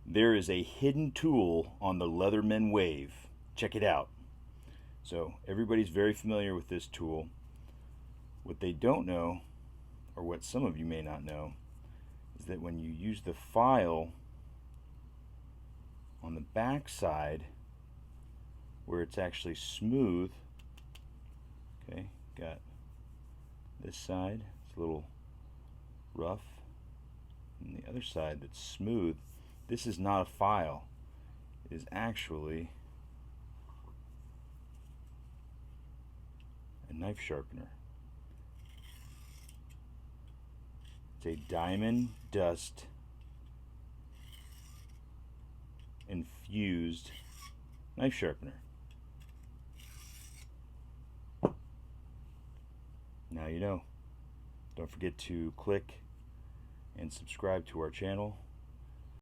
There is a hidden tool on the Leatherman Wave. Check it out. So everybody's very familiar with this tool. What they don't know, or what some of you may not know, is that when you use the file on the back side where it's actually smooth, okay, got this side, it's a little rough, and the other side that's smooth, this is not a file. It is actually a knife sharpener. It's a diamond dust infused knife sharpener. Now you know. Don't forget to click and subscribe to our channel.